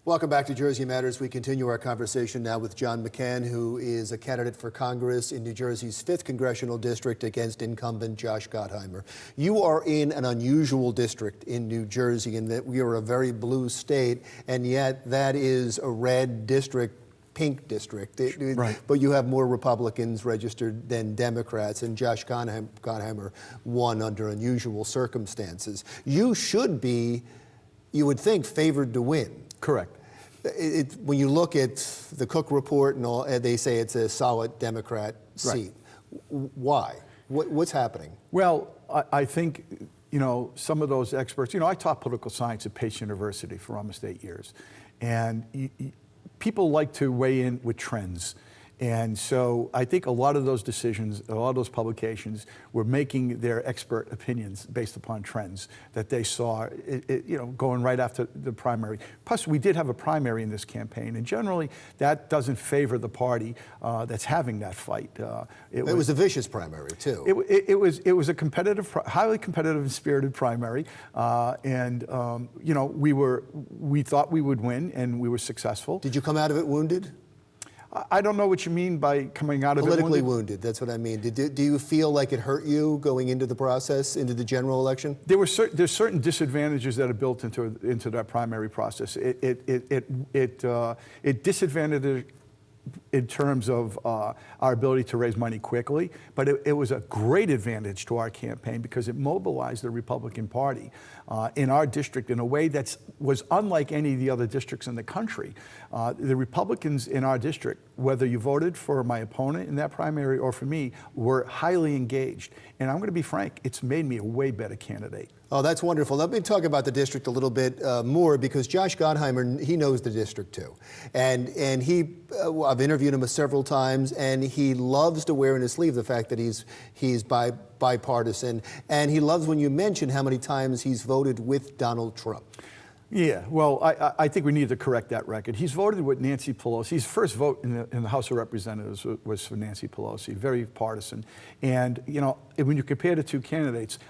Welcome back to Jersey Matters. We continue our conversation now with John McCann, who is a candidate for Congress in New Jersey's 5th Congressional District against incumbent Josh Gottheimer. You are in an unusual district in New Jersey in that we are a very blue state, and yet that is a red district, pink district. Right. But you have more Republicans registered than Democrats, and Josh Gottheimer won under unusual circumstances. You should be, you would think, favored to win. Correct. When you look at the Cook report and all, they say it's a solid Democrat seat. Right. Why? What's happening? Well, I think, some of those experts, I taught political science at Pace University for almost 8 years. And people like to weigh in with trends. And so I think a lot of those decisions, a lot of those publications were making their expert opinions based upon trends that they saw, going right after the primary. Plus, we did have a primary in this campaign, and generally that doesn't favor the party that's having that fight. It was a vicious primary too. It was a competitive, highly competitive and spirited primary, we thought we would win, and we were successful. Did you come out of it wounded? I don't know what you mean by coming out of it politically wounded. That's what I mean. Do you feel like it hurt you going into the process, into the general election? There's certain disadvantages that are built into that primary process. It disadvantaged in terms of our ability to raise money quickly, but it was a great advantage to our campaign because it mobilized the Republican Party in our district in a way that was unlike any of the other districts in the country. The Republicans in our district, whether you voted for my opponent in that primary or for me, were highly engaged. And I'm going to be frank, it's made me a way better candidate. Oh, that's wonderful. Let me talk about the district a little bit more, because Josh Gottheimer, he knows the district too. And I've interviewed him several times, and he loves to wear in his sleeve the fact that he's bipartisan. And he loves when you mention how many times he's voted with Donald Trump. Yeah, well, I think we need to correct that record. He's voted with Nancy Pelosi. His first vote in the House of Representatives was for Nancy Pelosi, very partisan. And, when you compare the two candidates,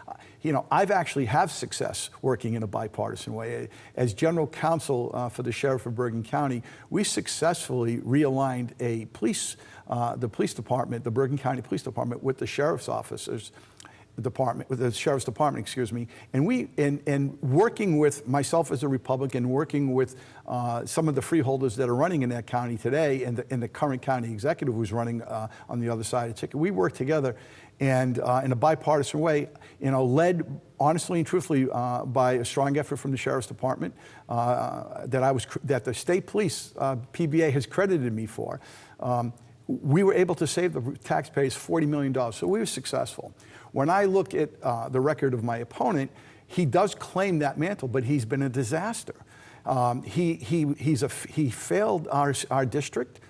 I've actually have success working in a bipartisan way. As general counsel for the sheriff of Bergen County, we successfully realigned the police department, the Bergen County Police Department, with the sheriff's officers. With the sheriff's department, excuse me, and working with myself as a Republican, working with some of the freeholders that are running in that county today, and the current county executive who's running on the other side of the ticket. We worked together, and in a bipartisan way, led honestly and truthfully by a strong effort from the sheriff's department that the state police PBA has credited me for. We were able to save the taxpayers $40 million, so we were successful. When I look at the record of my opponent, he does claim that mantle, but he's been a disaster. He failed our district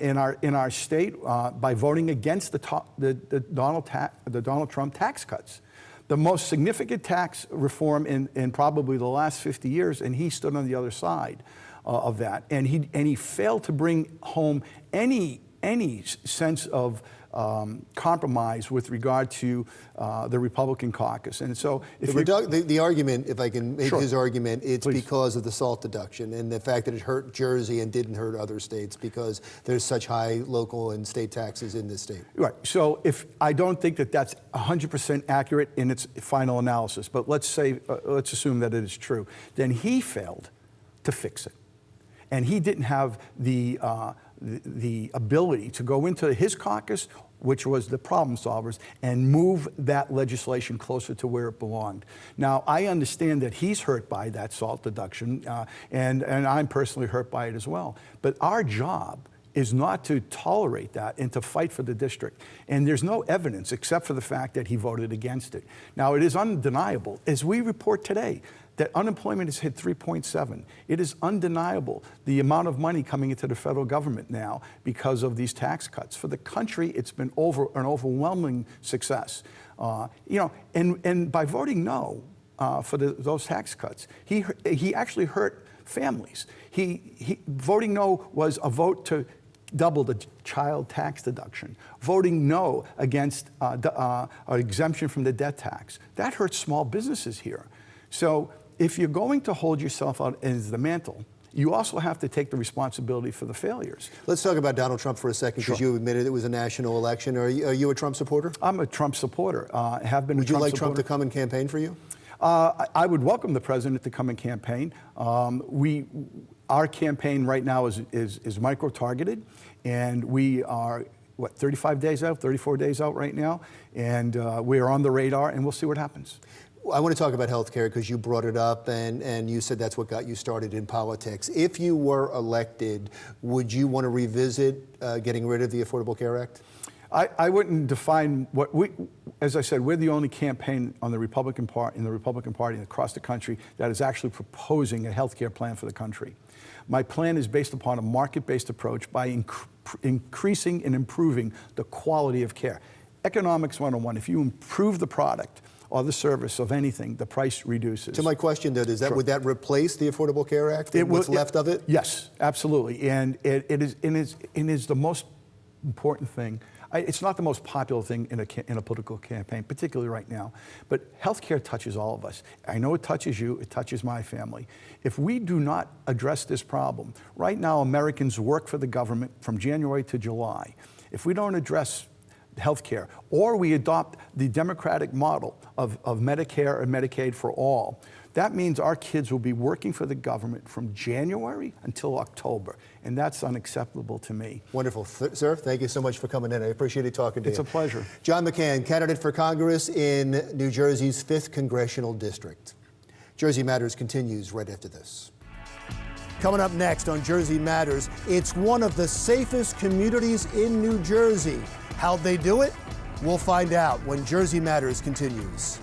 in our state by voting against the Donald Trump tax cuts, the most significant tax reform in probably the last 50 years, and he stood on the other side of that, and he failed to bring home any sense of compromise with regard to the Republican caucus. And so the argument, if I can make Sure. his argument, it's Please. because of the SALT deduction and the fact that it hurt Jersey and didn't hurt other states because there's such high local and state taxes in this state. Right. So if I don't think that that's 100% accurate in its final analysis, but let's assume that it is true, then he failed to fix it. And he didn't have the ability to go into his caucus, which was the problem solvers, and move that legislation closer to where it belonged. Now, I understand that he's hurt by that SALT deduction, and I'm personally hurt by it as well. But our job is not to tolerate that and to fight for the district. And there's no evidence except for the fact that he voted against it. Now, it is undeniable, as we report today, that unemployment has hit 3.7. It is undeniable the amount of money coming into the federal government now because of these tax cuts. For the country, it's been an overwhelming success. And by voting no for those tax cuts, he actually hurt families. Voting no was a vote to double the child tax deduction. Voting no against an exemption from the debt tax. That hurts small businesses here. So if you're going to hold yourself out as the mantle you also have to take the responsibility for the failures. Let's talk about Donald Trump for a second, because you admitted it was a national election. Are you a Trump supporter? I'm a Trump supporter. Have been. Would you like Trump to come and campaign for you? I would welcome the president to come and campaign. Our campaign right now is micro-targeted, and we are, 35 days out, 34 days out right now, and we are on the radar, and we'll see what happens. I want to talk about health care because you brought it up and you said that's what got you started in politics. If you were elected, would you want to revisit getting rid of the Affordable Care Act? I wouldn't define what as I said, we're the only campaign on the Republican Party, in the Republican Party across the country that is actually proposing a health care plan for the country. My plan is based upon a market-based approach by increasing and improving the quality of care. Economics 101, if you improve the product or the service of anything, the price reduces. To my question, though, would that replace the Affordable Care Act and what's left of it? Yes, absolutely. And it is the most important thing. It's not the most popular thing in a political campaign, particularly right now, but healthcare touches all of us. I know it touches you, it touches my family. If we do not address this problem, right now Americans work for the government from January to July. If we don't address healthcare, or we adopt the democratic model of Medicare and Medicaid for all, that means our kids will be working for the government from January until October, and that's unacceptable to me. Wonderful. Sir, thank you so much for coming in. I appreciate talking to you. It's a pleasure. John McCann, candidate for Congress in New Jersey's 5th Congressional District. Jersey Matters continues right after this. Coming up next on Jersey Matters, it's one of the safest communities in New Jersey. How'd they do it? We'll find out when Jersey Matters continues.